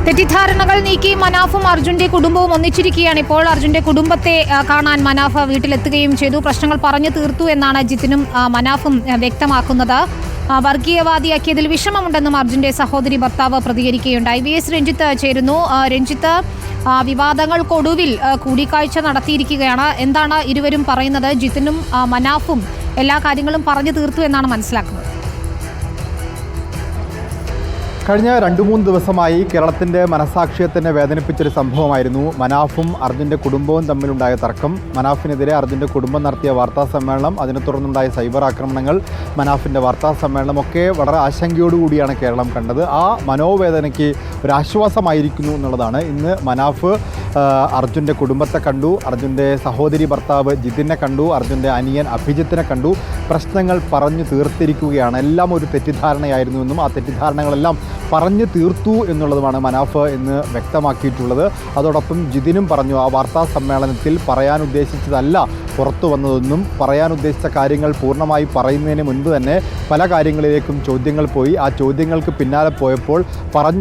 തെറ്റിദ്ധാരണകൾ നീക്കി മനാഫും അർജുന്റെ കുടുംബവും ഒന്നിച്ചിരിക്കുകയാണ്. ഇപ്പോൾ അർജുന്റെ കുടുംബത്തെ കാണാൻ മനാഫ് വീട്ടിലെത്തുകയും ചെയ്തു. പ്രശ്നങ്ങൾ പറഞ്ഞു തീർത്തു എന്നാണ് ജിത്തിനും മനാഫും വ്യക്തമാക്കുന്നത്. വർഗീയവാദിയാക്കിയതിൽ വിഷമമുണ്ടെന്നും അർജുന്റെ സഹോദരി ഭർത്താവ് പ്രതികരിക്കുകയുണ്ടായി. VS രഞ്ജിത്ത് ചേരുന്നു. രഞ്ജിത്ത്, വിവാദങ്ങൾക്കൊടുവിൽ കൂടിക്കാഴ്ച നടത്തിയിരിക്കുകയാണ്. എന്താണ് ഇരുവരും പറയുന്നത്? ജിത്തിനും മനാഫും എല്ലാ കാര്യങ്ങളും പറഞ്ഞു തീർത്തു എന്നാണ് മനസ്സിലാക്കുന്നത്. കഴിഞ്ഞ 2-3 ദിവസമായി കേരളത്തിൻ്റെ മനസാക്ഷിയെ തന്നെ വേദനിപ്പിച്ചൊരു സംഭവമായിരുന്നു മനാഫും അർജുൻ്റെ കുടുംബവും തമ്മിലുണ്ടായ തർക്കം. മനാഫിനെതിരെ അർജുൻ്റെ കുടുംബം നടത്തിയ വാർത്താ സമ്മേളനം, അതിനെ തുടർന്നുണ്ടായ സൈബർ ആക്രമണങ്ങൾ, മനാഫിൻ്റെ വാർത്താ സമ്മേളനമൊക്കെ വളരെ ആശങ്കയോടുകൂടിയാണ് കേരളം കണ്ടത്. ആ മനോവേദനയ്ക്ക് ഒരാശ്വാസമായിരിക്കുന്നു എന്നുള്ളതാണ്. ഇന്ന് മനാഫ് അർജുൻ്റെ കുടുംബത്തെ കണ്ടു, അർജുൻ്റെ സഹോദരി ഭർത്താവ് ജിതിനെ കണ്ടു, അർജുൻ്റെ അനിയൻ അഭിജിത്തിനെ കണ്ടു. പ്രശ്നങ്ങൾ പറഞ്ഞു തീർത്തിരിക്കുകയാണ്. എല്ലാം ഒരു തെറ്റിദ്ധാരണയായിരുന്നുവെന്നും ആ തെറ്റിദ്ധാരണകളെല്ലാം പറഞ്ഞു തീർത്തു എന്നുള്ളതുമാണ് മനാഫ് ഇന്ന് വ്യക്തമാക്കിയിട്ടുള്ളത്. അതോടൊപ്പം ജിതിനും പറഞ്ഞു, ആ വാർത്താ സമ്മേളനത്തിൽ പറയാൻ ഉദ്ദേശിച്ചതല്ല പുറത്തു വന്നതെന്നും പറയാൻ ഉദ്ദേശിച്ച കാര്യങ്ങൾ പൂർണ്ണമായി പറയുന്നതിന് മുൻപ് തന്നെ പല കാര്യങ്ങളിലേക്കും ചോദ്യങ്ങൾ പോയി. ആ ചോദ്യങ്ങൾക്ക് പിന്നാലെ പോയപ്പോൾ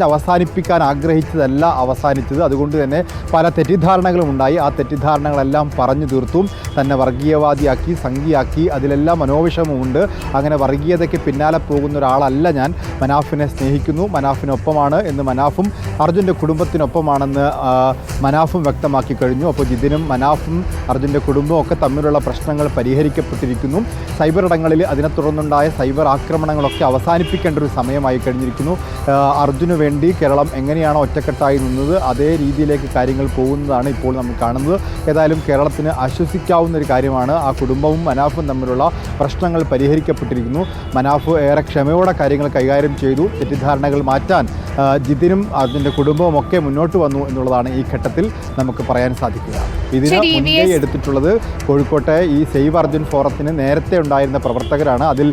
അവസാനിപ്പിക്കാൻ ആഗ്രഹിച്ചതല്ല അവസാനിച്ചത്. അതുകൊണ്ട് തന്നെ പല തെറ്റിദ്ധാരണകളും ഉണ്ടായി. ആ തെറ്റിദ്ധാരണകളെല്ലാം പറഞ്ഞു തീർത്തും തന്നെ വർഗീയവാദിയാക്കി, സംഘിയാക്കി, അതിലെല്ലാം മനോവിഷമമുണ്ട്. അങ്ങനെ വർഗീയതയ്ക്ക് പിന്നാലെ പോകുന്ന ഒരാളല്ല ഞാൻ. മനാഫിനെ സ്നേഹിക്കുന്നു, മനാഫിനൊപ്പമാണ് എന്ന് മനാഫും അർജുൻ്റെ കുടുംബത്തിനൊപ്പമാണെന്ന് മനാഫും വ്യക്തമാക്കി കഴിഞ്ഞു. അപ്പോൾ ജിതിനും മനാഫും അർജുൻ്റെ കുടുംബവും ഒക്കെ തമ്മിലുള്ള പ്രശ്നങ്ങൾ പരിഹരിക്കപ്പെട്ടിരിക്കുന്നു. സൈബർ ഇടങ്ങളിൽ അതിനെ തുടർന്നുണ്ടായ സൈബർ ആക്രമണങ്ങളൊക്കെ അവസാനിപ്പിക്കേണ്ട ഒരു സമയമായി കഴിഞ്ഞിരിക്കുന്നു. അർജുന് വേണ്ടി കേരളം എങ്ങനെയാണോ ഒറ്റക്കെട്ടായി നിന്നത് അതേ രീതിയിലേക്ക് കാര്യങ്ങൾ പോകുന്നതാണ് ഇപ്പോൾ നമ്മൾ കാണുന്നത്. ഏതായാലും കേരളത്തിന് ആശ്വസിക്കാവുന്ന ഒരു കാര്യമാണ്. ആ കുടുംബവും മനാഫും തമ്മിലുള്ള പ്രശ്നങ്ങൾ പരിഹരിക്കപ്പെട്ടിരിക്കുന്നു. മനാഫ് ഏറെ ക്ഷമയോടെ കാര്യങ്ങൾ കൈകാര്യം ചെയ്തു. തെറ്റിദ്ധാരണകൾ മാറ്റാൻ ജിതിനും അതിൻ്റെ കുടുംബവും ഒക്കെ മുന്നോട്ട് വന്നു എന്നുള്ളതാണ് ഈ ഘട്ടത്തിൽ നമുക്ക് പറയാൻ സാധിക്കുക. ഇതിന് മുൻകൈ എടുത്തിട്ടുള്ളത് കോഴിക്കോട്ടെ ഈ സേവ് അർജുൻ ഫോറത്തിന് നേരത്തെ ഉണ്ടായിരുന്ന പ്രവർത്തകരാണ്. അതിൽ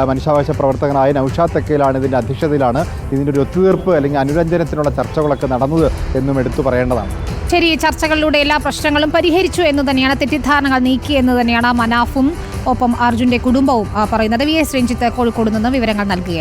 മനുഷ്യാവകാശ പ്രവർത്തകനായ നൗഷാദ് തെക്കയിലാണ് ഇതിൻ്റെ അധ്യക്ഷതയിലാണ് ഇതിൻ്റെ ഒരു ഒത്തുതീർപ്പ് അല്ലെങ്കിൽ അനുരഞ്ജനത്തിനുള്ള ചർച്ചകളൊക്കെ നടന്നത് എന്നും എടുത്തു പറയേണ്ടതാണ്. ശരി, ചർച്ചകളിലൂടെ എല്ലാ പ്രശ്നങ്ങളും പരിഹരിച്ചു എന്ന് തന്നെയാണ്, തെറ്റിദ്ധാരണകൾ നീക്കി എന്ന് തന്നെയാണ് മനാഫും ഒപ്പം അർജുന്റെ കുടുംബവും പറയുന്നത്. VS രഞ്ജിത്ത് കോഴിക്കോട് നിന്ന് വിവരങ്ങൾ നൽകുകയാണ്.